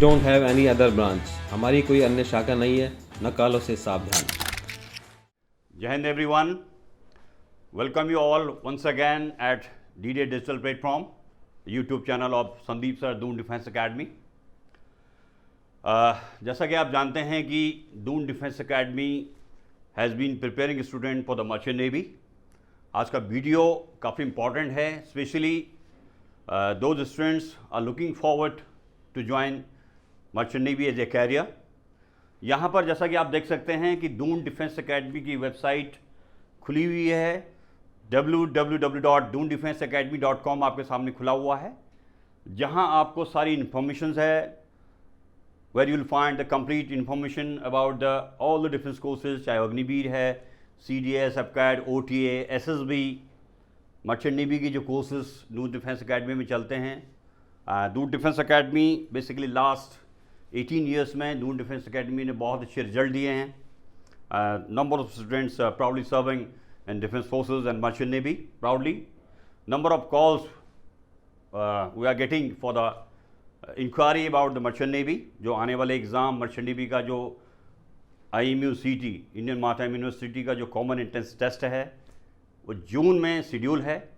don't have any other branch. हमारी कोई अन्य शाखा नहीं है, न कालों से सावधान। Jai Hind everyone. Welcome you all once again at DDA Digital Platform, YouTube channel of Sandeep Sir Doon Defense Academy. जैसा कि आप जानते हैं कि Doon Defense Academy has been preparing student for the Merchant Navy. आज का video काफ़ी important है, specially those students are looking forward to join Merchant Navy as a career. यहाँ पर जैसा कि आप देख सकते हैं कि दून डिफेंस एकेडमी की वेबसाइट खुली हुई है, www.doondefenseacademy.com आपके सामने खुला हुआ है, जहाँ आपको सारी इन्फॉर्मेशंस है, where you'll find the complete information about the all the defence courses, चाहे अग्निवीर है, CDS, AFCAT, OTA, SSB, merchant navy की जो कोर्सेज दून डिफेंस एकेडमी में चलते हैं। Doon defence academy basically last 18 years में दून डिफेंस एकेडमी ने बहुत अच्छे रिजल्ट दिए हैं। Number of students proudly serving in defence forces and merchant navy proudly. Number of calls we are getting for the inquiry about the merchant navy. जो आने वाले exam merchant navy का जो IMU-CT, इंडियन मैरीटाइम यूनिवर्सिटी का जो common entrance test है, वो जून में शेड्यूल है।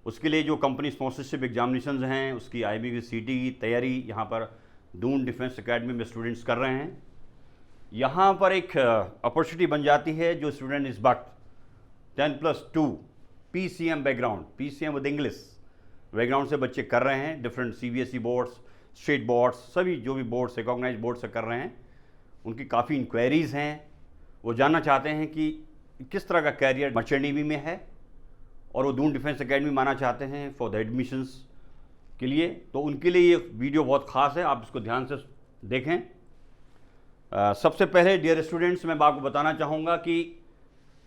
उसके लिए जो कंपनी स्पॉन्सरशिप एग्जामिनेशंस हैं, उसकी IMU-CT की तैयारी यहाँ पर दून डिफेंस एकेडमी में स्टूडेंट्स कर रहे हैं। यहाँ पर एक अपॉर्चुनिटी बन जाती है, जो स्टूडेंट इस वक्त 10+2 PCM background, PCM with English background से बच्चे कर रहे हैं, different CBSE boards, state boards, सभी जो भी बोर्ड्स रिकॉग्नाइज बोर्ड से कर रहे हैं। उनकी काफ़ी इंक्वायरीज़ हैं, वो जानना चाहते हैं कि किस तरह का कैरियर मर्चेंट नेवी में है, और वो दून डिफेंस एकेडमी माना चाहते हैं फॉर द एडमिशन्स के लिए। तो उनके लिए ये वीडियो बहुत ख़ास है, आप इसको ध्यान से देखें। सबसे पहले डियर स्टूडेंट्स, मैं आपको बताना चाहूँगा कि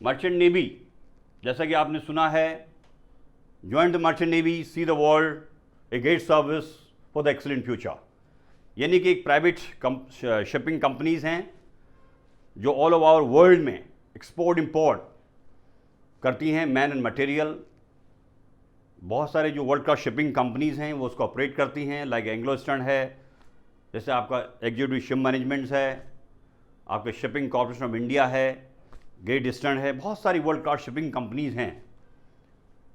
मर्चेंट नेवी, जैसा कि आपने सुना है, join the merchant navy, see the world, a great service for the excellent future. यानी कि एक प्राइवेट शिपिंग कंपनीज़ हैं जो ऑल ओवर वर्ल्ड में एक्सपोर्ट इंपोर्ट करती हैं मैन एंड मटेरियल। बहुत सारे जो वर्ल्ड क्लास शिपिंग कंपनीज़ हैं वो उसको ऑपरेट करती हैं, लाइक एंग्लो ईस्टर्न है, जैसे आपका एग्जीक्यूटिव शिप मैनेजमेंट्स है, आपके शिपिंग कॉर्पोरेशन ऑफ इंडिया है, ग्रेट ईस्टर्न है। बहुत सारी वर्ल्ड क्लास शिपिंग कंपनीज़ हैं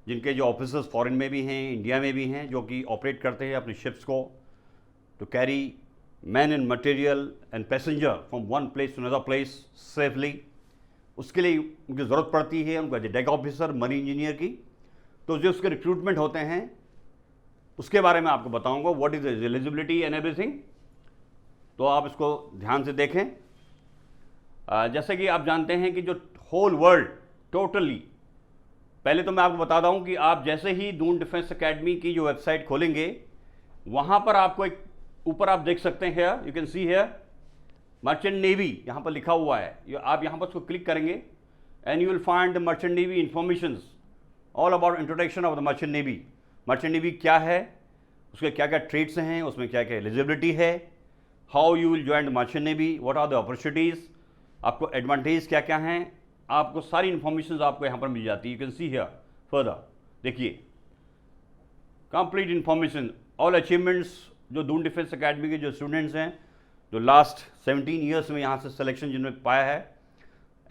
जिनके जो ऑफिसर्स फॉरेन में भी हैं, इंडिया में भी हैं, जो कि ऑपरेट करते हैं अपने शिप्स को to carry men and material and passenger from one place to another place safely। उसके लिए उनकी ज़रूरत पड़ती है उनका डेक ऑफिसर, मरीन इंजीनियर की। तो जो उसके रिक्रूटमेंट होते हैं उसके बारे में आपको बताऊंगा, what is eligibility and everything. तो आप इसको ध्यान से देखें। जैसे कि आप जानते हैं कि जो होल वर्ल्ड टोटली, पहले तो मैं आपको बता दूं कि आप जैसे ही दून डिफेंस एकेडमी की जो वेबसाइट खोलेंगे, वहाँ पर आपको एक ऊपर आप देख सकते हैं, here you can see here merchant navy, यहाँ पर लिखा हुआ है। आप यहाँ पर उसको क्लिक करेंगे and you will find the merchant navy informations all about introduction of the merchant navy. Merchant navy क्या है, उसके क्या क्या ट्रेड्स हैं, उसमें क्या क्या एलिजिबिलिटी है, how you will join the merchant navy, what are the opportunities, आपको एडवांटेज क्या क्या हैं, आपको सारी इन्फॉर्मेशन आपको यहाँ पर मिल जाती है। You can see here further, देखिए कंप्लीट इन्फॉर्मेशन, ऑल अचीवमेंट्स। जो दून डिफेंस एकेडमी के जो स्टूडेंट्स हैं, जो लास्ट 17 ईयर्स में यहाँ से सिलेक्शन जिन्होंने पाया है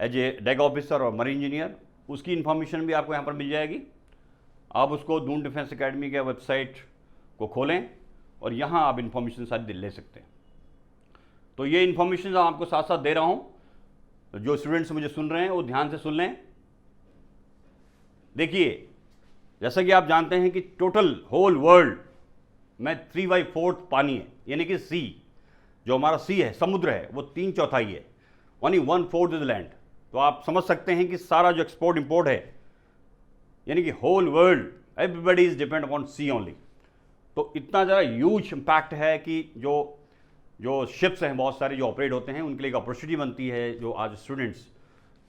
एज ए डेक ऑफिसर और मरीन इंजीनियर, उसकी इन्फॉर्मेशन भी आपको यहाँ पर मिल जाएगी। आप उसको दून डिफेंस एकेडमी के वेबसाइट को खोलें और यहाँ आप इन्फॉर्मेशन सारी ले सकते हैं। तो ये इन्फॉर्मेशन आपको साथ साथ दे रहा हूँ, जो स्टूडेंट्स मुझे सुन रहे हैं वो ध्यान से सुन लें। देखिए, जैसा कि आप जानते हैं कि टोटल होल वर्ल्ड में 3/4 पानी है, यानी कि सी, जो हमारा सी है, समुद्र है, वो 3/4 है, ओनली 1/4 इज लैंड। तो आप समझ सकते हैं कि सारा जो एक्सपोर्ट इंपोर्ट है, यानी कि whole world everybody is depend upon sea only. तो इतना ज़्यादा ह्यूज इम्पैक्ट है कि जो शिप्स हैं बहुत सारे जो ऑपरेट होते हैं, उनके लिए एक अपॉर्चुनिटी बनती है। जो आज स्टूडेंट्स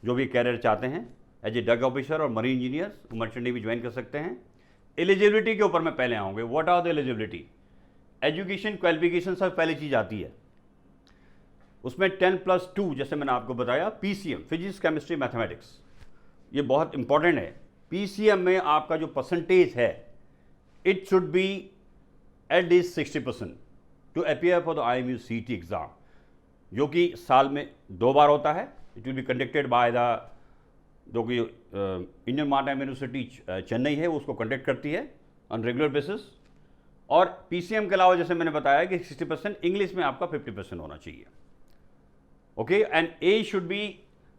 जो भी कैरियर चाहते हैं एज ए डेक ऑफिसर और marine engineer, merchant navy join कर सकते हैं। एलिजिबिलिटी के ऊपर मैं पहले आऊँगे, what are the eligibility. Education qualification सब पहली चीज़ आती है, उसमें 10+2 जैसे मैंने आपको बताया, PCM फिजिक्स केमिस्ट्री मैथमेटिक्स, ये बहुत इंपॉर्टेंट है। PCM में आपका जो परसेंटेज है, it should be at least 60%। To appear for the IMU CT exam, जो कि साल में 2 बार होता है. It will be conducted by the, जो कि इंडियन मार्टाइम यूनिवर्सिटी चेन्नई है, वो उसको कंडक्ट करती है ऑन रेगुलर बेसिस. और PCM के अलावा जैसे मैंने बताया कि 60% इंग्लिश में आपका 50% होना चाहिए. Okay, and age should be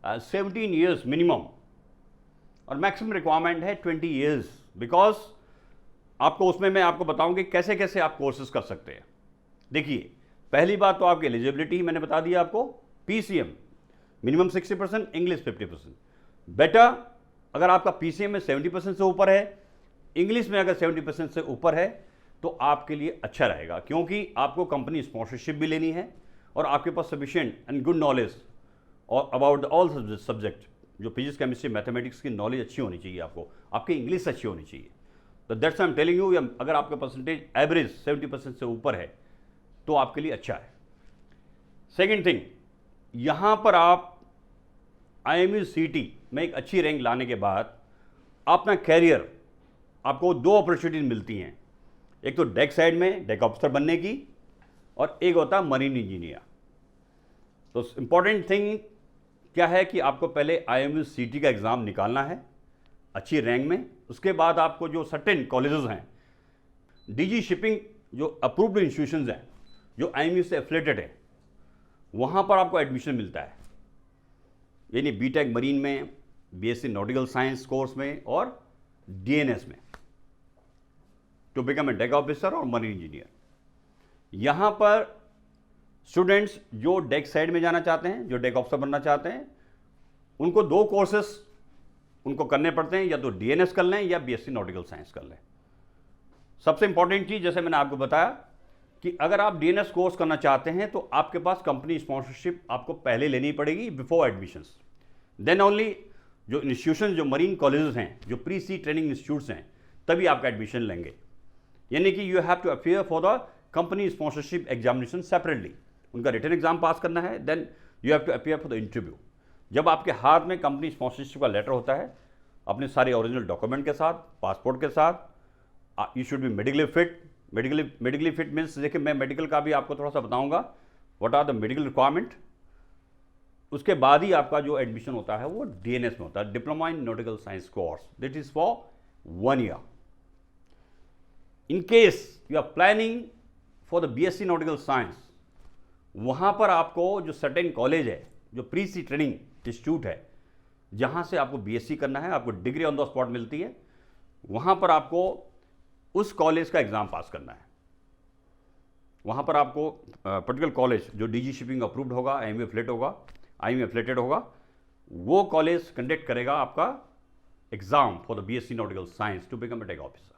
17 years minimum, और मैक्सिमम रिक्वायरमेंट है 20 ईयर्स. बिकॉज आपको उसमें मैं आपको बताऊंगी कैसे कैसे आप कोर्सेज कर सकते हैं. देखिए, पहली बात तो आपकी एलिजिबिलिटी ही मैंने बता दी आपको. PCM minimum 60%, English 50%. बेटर अगर आपका PCM में 70% से ऊपर है, इंग्लिश में अगर 70% से ऊपर है, तो आपके लिए अच्छा रहेगा, क्योंकि आपको कंपनी स्पॉन्सरशिप भी लेनी है और आपके पास सफिशिएंट एंड गुड नॉलेज और अबाउट ऑल सब्जेक्ट, जो फिजिक्स, केमिस्ट्री, मैथमेटिक्स की नॉलेज अच्छी होनी चाहिए आपको, आपकी इंग्लिश अच्छी होनी चाहिए. तो that's I am telling you, अगर आपका परसेंटेज एवरेज 70% से ऊपर है तो आपके लिए अच्छा है. सेकेंड थिंग, यहाँ पर आप IMU CT में एक अच्छी रैंक लाने के बाद अपना कैरियर, आपको 2 अपॉर्चुनिटीज मिलती हैं. एक तो डेक साइड में डेक ऑफिसर बनने की, और एक होता है मरीन इंजीनियर. तो इंपॉर्टेंट थिंग क्या है कि आपको पहले IMU CT का एग्ज़ाम निकालना है अच्छी रैंक में. उसके बाद आपको जो सर्टेन कॉलेजेस हैं, DG शिपिंग जो अप्रूव्ड इंस्टीट्यूशंस हैं, जो IMU से एफिलेटेड है, वहाँ पर आपको एडमिशन मिलता है. यानी BTech मरीन में, BSc नॉटिकल साइंस कोर्स में, और DNS में, to become a deck officer और मरीन इंजीनियर. यहाँ पर स्टूडेंट्स जो डेक साइड में जाना चाहते हैं, जो डेक ऑफिसर बनना चाहते हैं, उनको 2 कोर्सेस उनको करने पड़ते हैं. या तो DNS कर लें या BSc नॉटिकल साइंस कर लें. सबसे इंपॉर्टेंट चीज़, जैसे मैंने आपको बताया कि अगर आप DNS कोर्स करना चाहते हैं तो आपके पास कंपनी स्पॉन्सरशिप आपको पहले लेनी पड़ेगी बिफोर एडमिशंस. देन ओनली जो इंस्टीट्यूशन, जो मरीन कॉलेजेस हैं, जो प्री-सी ट्रेनिंग इंस्टीट्यूट्स हैं, तभी आपका एडमिशन लेंगे. यानी कि you have to appear for the company sponsorship examination separately. उनका रिटन एग्जाम पास करना है, then you have to appear for the interview. जब आपके हाथ में कंपनी स्पॉन्सरशिप का लेटर होता है, अपने सारे ओरिजिनल डॉक्यूमेंट के साथ, पासपोर्ट के साथ, you should be medically fit. Medically fit means, देखिए मैं मेडिकल का भी आपको थोड़ा सा बताऊंगा, what are the medical requirement. उसके बाद ही आपका जो एडमिशन होता है वो DNS में होता है, diploma in nautical science course. That is for 1 year. In case you are planning for the BSc nautical science, वहाँ पर आपको जो सर्टेन कॉलेज है, जो प्री-सी ट्रेनिंग इंस्टीट्यूट है, जहाँ से आपको BSc करना है, आपको डिग्री ऑन द स्पॉट मिलती है, वहाँ पर आपको उस कॉलेज का एग्ज़ाम पास करना है. वहाँ पर आपको पर्टिकुलर कॉलेज जो DG शिपिंग अप्रूव्ड होगा, IMU एफिलेटेड होगा, वो कॉलेज कंडक्ट करेगा आपका exam for the BSc nautical science to become a deck officer.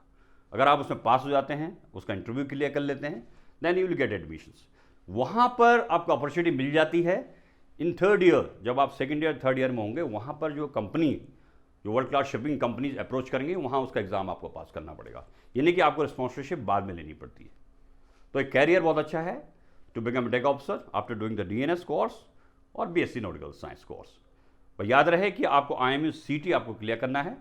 अगर आप उसमें पास हो जाते हैं, उसका इंटरव्यू क्लियर कर लेते हैं, then you will get admissions. वहाँ पर आपको अपॉर्चुनिटी मिल जाती है इन 3rd ईयर. जब आप 2nd ईयर 3rd ईयर में होंगे, वहाँ पर जो कंपनी, जो world class shipping companies approach करेंगे, वहाँ उसका एग्ज़ाम आपको पास करना पड़ेगा. यानी कि आपको रिस्पॉन्सरशिप बाद में लेनी पड़ती है. तो एक कैरियर बहुत अच्छा है to become a deck officer after doing the DNS course और BSc नॉटिकल साइंस कोर्स. पर याद रहे कि आपको IMU CT आपको क्लियर करना है,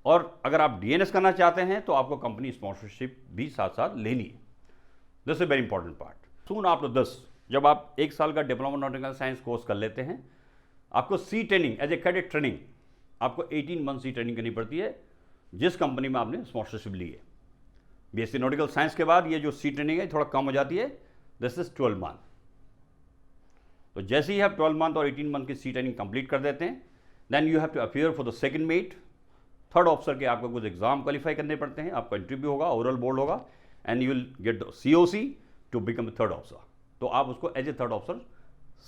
और अगर आप DNS करना चाहते हैं तो आपको कंपनी स्पॉन्सरशिप भी साथ साथ लेनी है. This is very important part. Soon after this, जब आप 1 साल का डिप्लोमा नॉटिकल साइंस कोर्स कर लेते हैं, आपको sea training as a cadet training, आपको 18 मंथ सी ट्रेनिंग करनी पड़ती है जिस कंपनी में आपने स्पॉन्सरशिप ली है. BSc नॉटिकल साइंस के बाद ये जो सी ट्रेनिंग है थोड़ा कम हो जाती है, दिस इज 12 मंथ. तो जैसे ही आप 12 मंथ और 18 मंथ की सी ट्रेनिंग कंप्लीट कर देते हैं, then you have to appear for the second mate. 3rd officer के आपको कुछ एग्जाम क्वालिफाई करने पड़ते हैं, आपका इंटरव्यू होगा, ओरल बोर्ड होगा, and you will get the COC to become a 3rd officer. तो आप उसको as a 3rd officer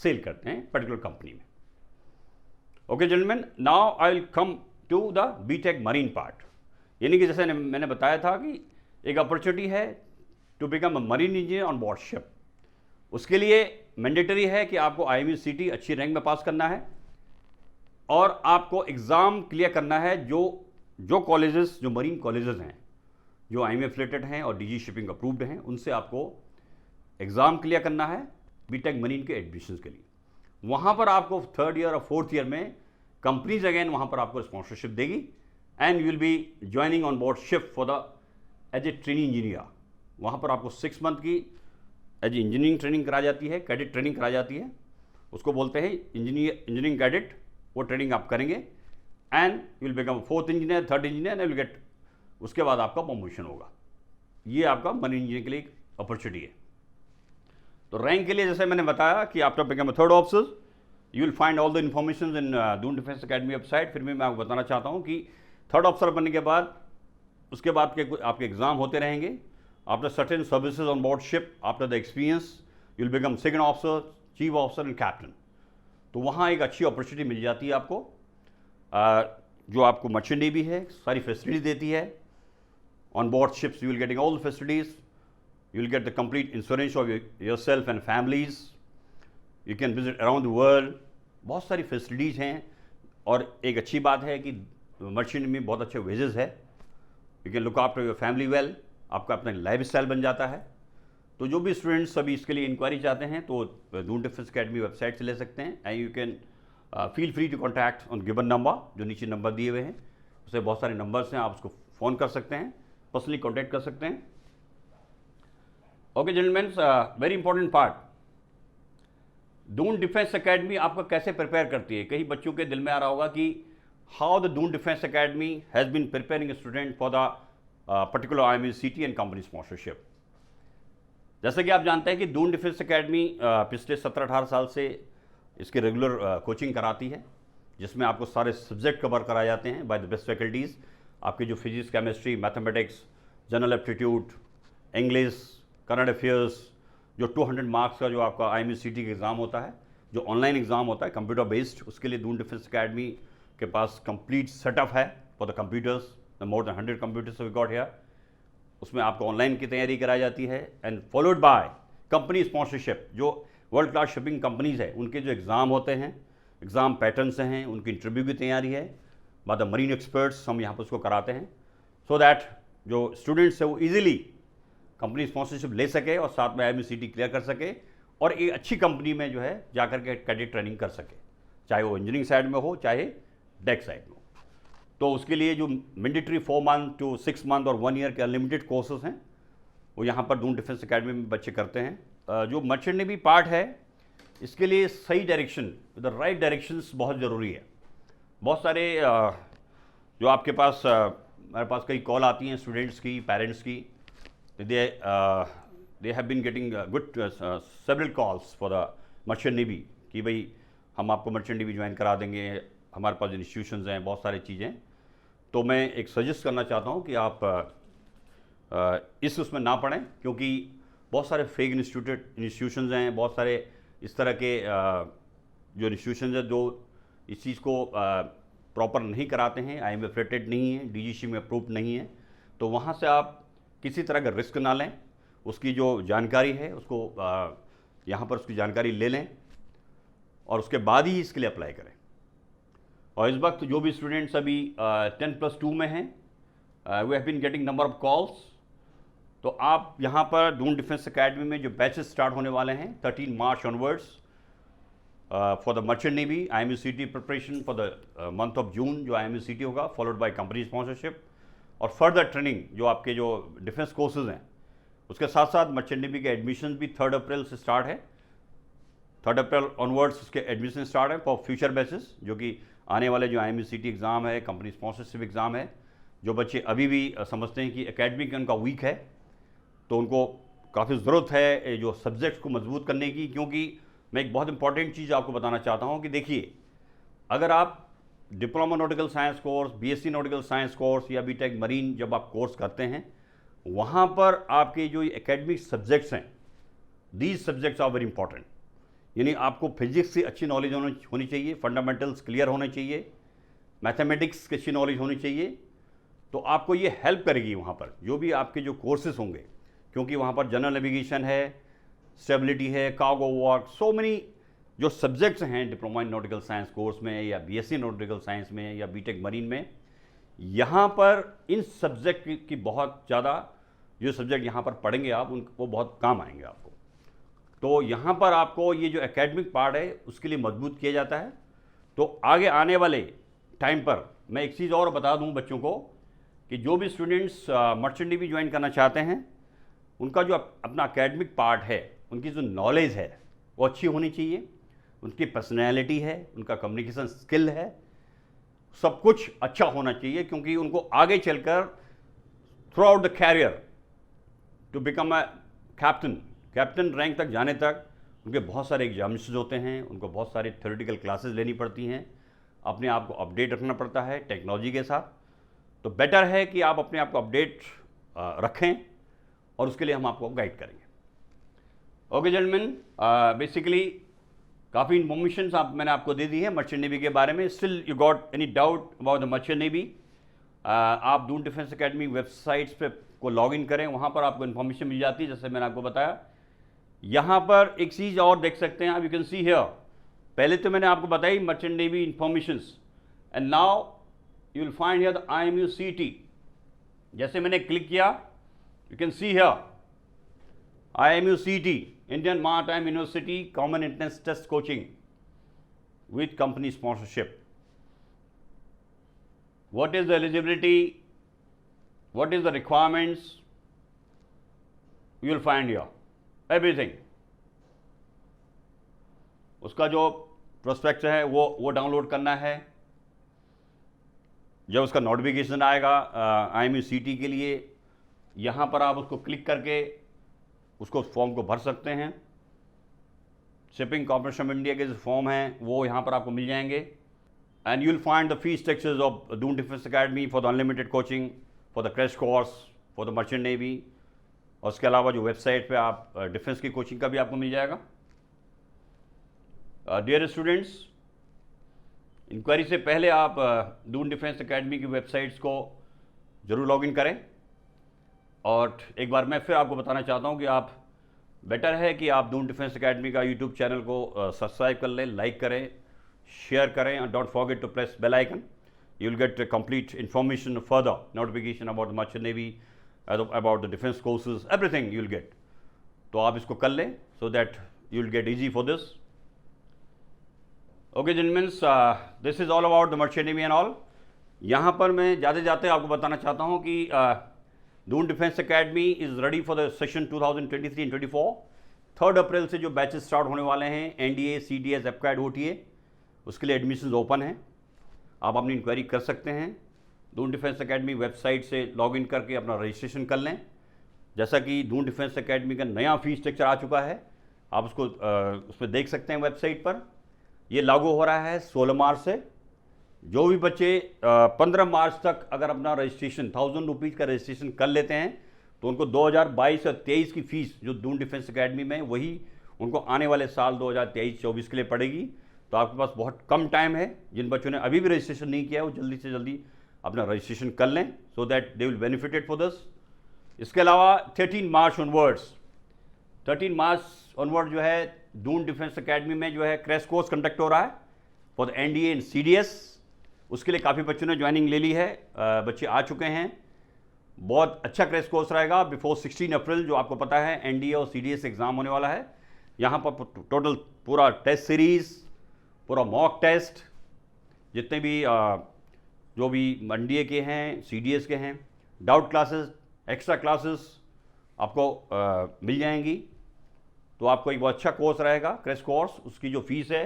sail करते हैं पर्टिकुलर कंपनी में. Okay gentleman, now I will come to the BTech marine part. यानी कि जैसे मैंने बताया था कि एक अपॉर्चुनिटी है to become a marine engineer on board ship. उसके लिए मैंडेटरी है कि आपको IMU CT अच्छी रैंक में पास करना है, और आपको एग्ज़ाम क्लियर करना है. जो कॉलेजेस, जो मरीन कॉलेजेस हैं, जो IMU एफिलेटेड हैं और DG शिपिंग अप्रूव्ड हैं, उनसे आपको एग्ज़ाम क्लियर करना है BTech मरीन के एडमिशन्स के लिए. वहाँ पर आपको 3rd ईयर और 4th ईयर में कंपनीज अगेन वहाँ पर आपको स्पॉन्सरशिप देगी, and you will be joining on board ship for the as a training engineer. वहाँ पर आपको 6 मंथ की एज इंजीनियरिंग ट्रेनिंग कराई जाती है, कैडेट ट्रेनिंग कराई जाती है, उसको बोलते हैं इंजीनियरिंग कैडेट। वो ट्रेनिंग आप करेंगे and you will become 4th engineer, 3rd engineer and will get, उसके बाद आपका प्रमोशन होगा। ये आपका मरीन इंजीनियरिंग के लिए अपॉर्चुनिटी है। तो रैंक के लिए जैसे मैंने बताया कि after become a 3rd officer you will find all the information in Doon defence academy website. फिर भी मैं आपको बताना चाहता हूँ कि 3rd ऑफिसर बनने के बाद उसके बाद के आपके एग्जाम होते रहेंगे। After certain services on board ship, after the experience you will become 2nd officer, chief officer and captain. तो वहाँ एक अच्छी अपॉर्चुनिटी मिल जाती है आपको। जो आपको मर्चेंट नेवी है सारी फैसिलिटी देती है। On board ships you will getting all the facilities, you will get the complete insurance of yourself and families, you can visit around the world, बहुत सारी फैसिलिटीज़ हैं। और एक अच्छी बात है कि मर्चेंट में बहुत अच्छे वेजेस है, you can look after your family well, आपका अपना लाइफ स्टाइल बन जाता है। तो जो भी स्टूडेंट्स अभी इसके लिए इंक्वायरी चाहते हैं तो दून डिफेंस अकेडमी वेबसाइट से ले सकते हैं। And you can feel free to contact on given number, जो नीचे नंबर दिए हुए हैं, उससे बहुत सारे नंबर्स हैं, आप उसको फ़ोन कर सकते हैं, पर्सनली कॉन्टैक्ट कर सकते हैं। Okay gentleman, very important part, Doon defence academy आपको कैसे प्रिपेयर करती है। कई बच्चों के दिल में आ रहा होगा कि how the Doon defence academy has been preparing a student for the particular IMUCT and company sponsorship. जैसे कि आप जानते हैं कि दून डिफेंस एकेडमी पिछले 17-18 साल से इसके रेगुलर कोचिंग कराती है, जिसमें आपको सारे सब्जेक्ट कवर कराए जाते हैं बाय द बेस्ट फैकल्टीज़। आपके जो physics, chemistry, mathematics, general aptitude, English, current affairs, जो 200 मार्क्स का जो आपका IMUCT का एग्ज़ाम होता है, जो ऑनलाइन एग्ज़ाम होता है कंप्यूटर बेस्ड, उसके लिए दून डिफेंस एकेडमी के पास कंप्लीट सेटअप है for the computers, the more than 100 computers we got here. उसमें आपको ऑनलाइन की तैयारी कराई जाती है and followed by company sponsorship. जो वर्ल्ड क्लास शिपिंग कंपनीज़ है उनके जो एग्ज़ाम होते हैं, एग्ज़ाम पैटर्न्स हैं, उनकी इंटरव्यू की तैयारी है बाय द मरीन एक्सपर्ट्स, हम यहाँ पर उसको कराते हैं सो दैट जो स्टूडेंट्स है वो ईजिली कंपनी स्पॉन्सरशिप ले सके और साथ में IMUCT क्लियर कर सके और एक अच्छी कंपनी में जो है जाकर के कैडेट ट्रेनिंग कर सके, चाहे वो इंजीनियरिंग साइड में हो चाहे डेक साइड में हो। तो उसके लिए जो मैंडेटरी 4 मंथ टू 6 मंथ और 1 ईयर के अनलिमिटेड कोर्सेज हैं वो यहाँ पर दून डिफेंस एकेडमी में बच्चे करते हैं। जो मर्चेंट नेवी पार्ट है इसके लिए सही डायरेक्शन, द राइट डायरेक्शंस बहुत ज़रूरी है। बहुत सारे जो आपके पास मेरे पास कई कॉल आती हैं स्टूडेंट्स की, पेरेंट्स की, they have been getting good several calls for the merchant navy कि भाई हम आपको मर्चेंट नेवी ज्वाइन करा देंगे, हमारे पास इंस्टीट्यूशंस हैं, बहुत सारी चीज़ें। तो मैं एक सजेस्ट करना चाहता हूँ कि आप उसमें ना पढ़ें, क्योंकि बहुत सारे फेक इंस्टीट्यूशंस हैं, बहुत सारे इस तरह के जो इंस्टीट्यूशंस हैं जो इस चीज़ को प्रॉपर नहीं कराते हैं, IMF रेटेड नहीं है, DGC में अप्रूव्ड नहीं है। तो वहाँ से आप किसी तरह का रिस्क ना लें, उसकी जो जानकारी है उसको यहाँ पर उसकी जानकारी ले लें और उसके बाद ही इसके लिए अप्लाई करें। और इस वक्त जो भी स्टूडेंट्स अभी 10+2 में हैं, we have been getting number of calls. तो आप यहाँ पर दून डिफेंस एकेडमी में जो बैचेस स्टार्ट होने वाले हैं 13 March onwards for the merchant navy IMUCT preparation for the month of June, जो IMUCT होगा फॉलोड बाय कंपनी स्पॉन्सरशिप और फर्दर ट्रेनिंग जो आपके जो डिफेंस कोर्सेज हैं। उसके साथ साथ मर्चेंट नेवी के एडमिशन भी 3rd अप्रैल से स्टार्ट है, 3rd अप्रैल ऑनवर्ड्स उसके एडमिशन स्टार्ट है फॉर फ्यूचर बैचेस, जो कि आने वाले जो IMUCT एग्ज़ाम है, कंपनी स्पॉन्सरशिप एग्ज़ाम है। जो बच्चे अभी भी समझते हैं कि एकेडमिक उनका वीक है तो उनको काफ़ी ज़रूरत है जो सब्जेक्ट को मजबूत करने की, क्योंकि मैं एक बहुत इंपॉर्टेंट चीज़ आपको बताना चाहता हूँ कि देखिए, अगर आप diploma nautical science course, BSc nautical science course या BTech मरीन जब आप कोर्स करते हैं, वहाँ पर आपके जो एकेडमिक सब्जेक्ट्स हैं, these subjects are very important. यानी आपको फिजिक्स से अच्छी नॉलेज होनी चाहिए, फंडामेंटल्स क्लियर होने चाहिए, मैथमेटिक्स की अच्छी नॉलेज होनी चाहिए। तो आपको ये हेल्प करेगी वहाँ पर जो भी आपके जो कोर्सेज होंगे, क्योंकि वहाँ पर जनरल नेविगेशन है, स्टेबिलिटी है, कार्गो वर्क, सो मेनी जो सब्जेक्ट्स हैं diploma in nautical science course में या BSc नॉटिकल साइंस में या BTech मरीन में, यहाँ पर इन सब्जेक्ट की बहुत ज़्यादा जो सब्जेक्ट यहाँ पर पढ़ेंगे आप वो बहुत काम आएंगे आपको। तो यहाँ पर आपको ये जो एकेडमिक पार्ट है उसके लिए मजबूत किया जाता है। तो आगे आने वाले टाइम पर मैं एक चीज़ और बता दूँ बच्चों को कि जो भी स्टूडेंट्स मर्चेंट नेवी ज्वाइन करना चाहते हैं, उनका जो अपना एकेडमिक पार्ट है उनकी जो नॉलेज है वो अच्छी होनी चाहिए, उनकी पर्सनैलिटी है, उनका कम्युनिकेशन स्किल है, सब कुछ अच्छा होना चाहिए, क्योंकि उनको आगे चलकर throughout the career to become a captain rank तक जाने तक उनके बहुत सारे एग्जामिनेशन होते हैं, उनको बहुत सारी थ्योरेटिकल क्लासेस लेनी पड़ती हैं, अपने आप को अपडेट रखना पड़ता है टेक्नोलॉजी के साथ। तो बेटर है कि आप अपने आप को अपडेट रखें और उसके लिए हम आपको गाइड करेंगे। ओके जेंटलमैन, बेसिकली काफ़ी इन्फॉर्मेशन मैंने आपको दे दी है मर्चेंट नेवी के बारे में। Still you got any doubt about the merchant navy, आप दून डिफेंस एकेडमी वेबसाइट्स पे को लॉग इन करें, वहाँ पर आपको इन्फॉर्मेशन मिल जाती है जैसे मैंने आपको बताया। यहाँ पर एक चीज़ और देख सकते हैं आप, यू कैन सी हियर, पहले तो मैंने आपको बताई merchant navy informations, and now you will find here the IMUCT। जैसे मैंने क्लिक किया, you can see here IMUCT, Indian Maritime University Common Entrance Test Coaching with company sponsorship. What is the eligibility? What is the requirements? You will find here everything. उसका जो prospect है वो download करना है। जब उसका notification आएगा IMUCT के लिए, यहाँ पर आप उसको क्लिक करके उसको फॉर्म को भर सकते हैं। शिपिंग कॉर्पोरेशन ऑफ इंडिया के जो फॉर्म हैं वो यहाँ पर आपको मिल जाएंगे। And you will find the fee structures of Doon defence academy for the unlimited coaching, for the crash course, for the merchant navy. और उसके अलावा जो वेबसाइट पे आप डिफेंस की कोचिंग का भी आपको मिल जाएगा। डियर स्टूडेंट्स, इंक्वायरी से पहले आप दून डिफेंस अकेडमी की वेबसाइट्स को ज़रूर लॉग इन करें। और एक बार मैं फिर आपको बताना चाहता हूं कि आप बेटर है कि आप दून डिफेंस एकेडमी का यूट्यूब चैनल को सब्सक्राइब कर लें, लाइक करें, शेयर करें, और don't forget to press bell icon. You will get complete information, further notification about the merchant navy, about the defence courses, everything you will get. तो आप इसको कर लें so that you will get easy for this. Okay gentleman, this is all about the merchant navy and all. यहाँ पर मैं जाते जाते आपको बताना चाहता हूँ कि Doon defence academy is ready for the session 2023 and 24। 3 अप्रैल से जो बैचेस स्टार्ट होने वाले हैं, NDA, CDS, APCAT, OTA, उसके लिए एडमिशन ओपन है। आप अपनी इंक्वायरी कर सकते हैं। दून डिफेंस एकेडमी वेबसाइट से लॉगिन करके अपना रजिस्ट्रेशन कर लें। जैसा कि दून डिफेंस एकेडमी का नया फीस स्ट्रक्चर आ चुका है, आप उसको उस पर देख सकते हैं वेबसाइट पर। ये लागू हो रहा है 16 मार्च से। जो भी बच्चे 15 मार्च तक अगर अपना रजिस्ट्रेशन 1000 रुपीज़ का रजिस्ट्रेशन कर लेते हैं तो उनको 2022 और 23 की फ़ीस जो दून डिफेंस एकेडमी में, वही उनको आने वाले साल 2023-24 के लिए पड़ेगी। तो आपके पास बहुत कम टाइम है। जिन बच्चों ने अभी भी रजिस्ट्रेशन नहीं किया है वो जल्दी से जल्दी अपना रजिस्ट्रेशन कर लें, so that they will benefited for this. इसके अलावा 13 मार्च ऑनवर्ड जो है दून डिफेंस एकेडमी में जो है क्रैश कोर्स कंडक्ट हो रहा है for the NDA and CDS। उसके लिए काफ़ी बच्चों ने ज्वाइनिंग ले ली है, बच्चे आ चुके हैं। बहुत अच्छा क्रैश कोर्स रहेगा बिफोर 16 अप्रैल, जो आपको पता है NDA और CDS एग्ज़ाम होने वाला है। यहाँ पर टोटल पूरा टेस्ट सीरीज़, पूरा मॉक टेस्ट, जितने भी जो भी NDA के हैं, CDS के हैं, डाउट क्लासेस, एक्स्ट्रा क्लासेस आपको मिल जाएंगी। तो आपको एक बहुत अच्छा कोर्स रहेगा क्रैश कोर्स। उसकी जो फीस है,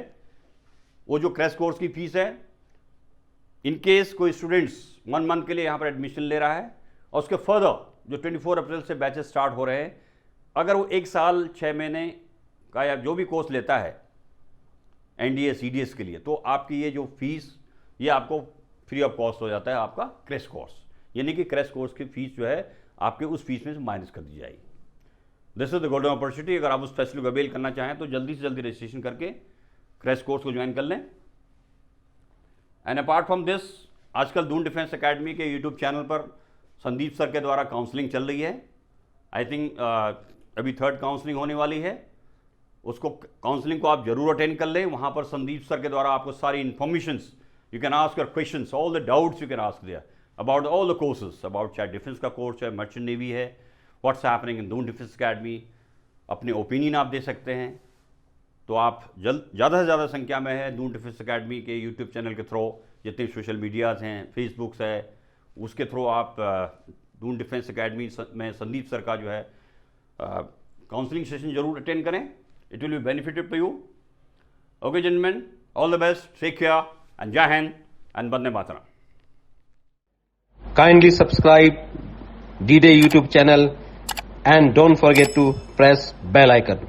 वो जो क्रैश कोर्स की फ़ीस है, इन केस कोई स्टूडेंट्स 1 मंथ के लिए यहाँ पर एडमिशन ले रहा है और उसके फर्दर जो 24 अप्रैल से बैचेस स्टार्ट हो रहे हैं, अगर वो 1 साल 6 महीने का या जो भी कोर्स लेता है NDA CDS के लिए, तो आपकी ये जो फीस ये आपको फ्री ऑफ कॉस्ट हो जाता है आपका क्रैश कोर्स। यानी कि क्रैश कोर्स की फीस जो है आपके उस फीस में से माइनस कर दी जाएगी। This is the golden opportunity. अगर आप उस फैसिलिटी को अवेल करना चाहें तो जल्दी से जल्दी रजिस्ट्रेशन करके क्रैश कोर्स को ज्वाइन कर लें। एंड अपार्ट फ्रॉम दिस, आजकल दून डिफेंस एकेडमी के यूट्यूब चैनल पर संदीप सर के द्वारा काउंसलिंग चल रही है। आई थिंक अभी 3rd काउंसलिंग होने वाली है। उसको काउंसलिंग को आप जरूर अटेंड कर लें। वहाँ पर संदीप सर के द्वारा आपको सारी informations, you can ask your questions, all the doubts you can ask there about all the courses, about चाहे डिफेंस का कोर्स है, मर्चेंट नेवी है, what's happening in Doon defence academy. अपने ओपिनियन आप दे सकते हैं। तो आप ज़्यादा से ज़्यादा संख्या में है दून डिफेंस एकेडमी के यूट्यूब चैनल के थ्रू, जितने सोशल मीडियाज़ हैं, फेसबुक्स है, उसके थ्रू आप दून डिफेंस एकेडमी में संदीप सर का जो है काउंसलिंग सेशन जरूर अटेंड करें, it will be benefited to you. Okay gentleman, all the best, take care and Jai Hind and Vande Mataram. Kindly subscribe D-Day YouTube channel and don't forget to press bell icon.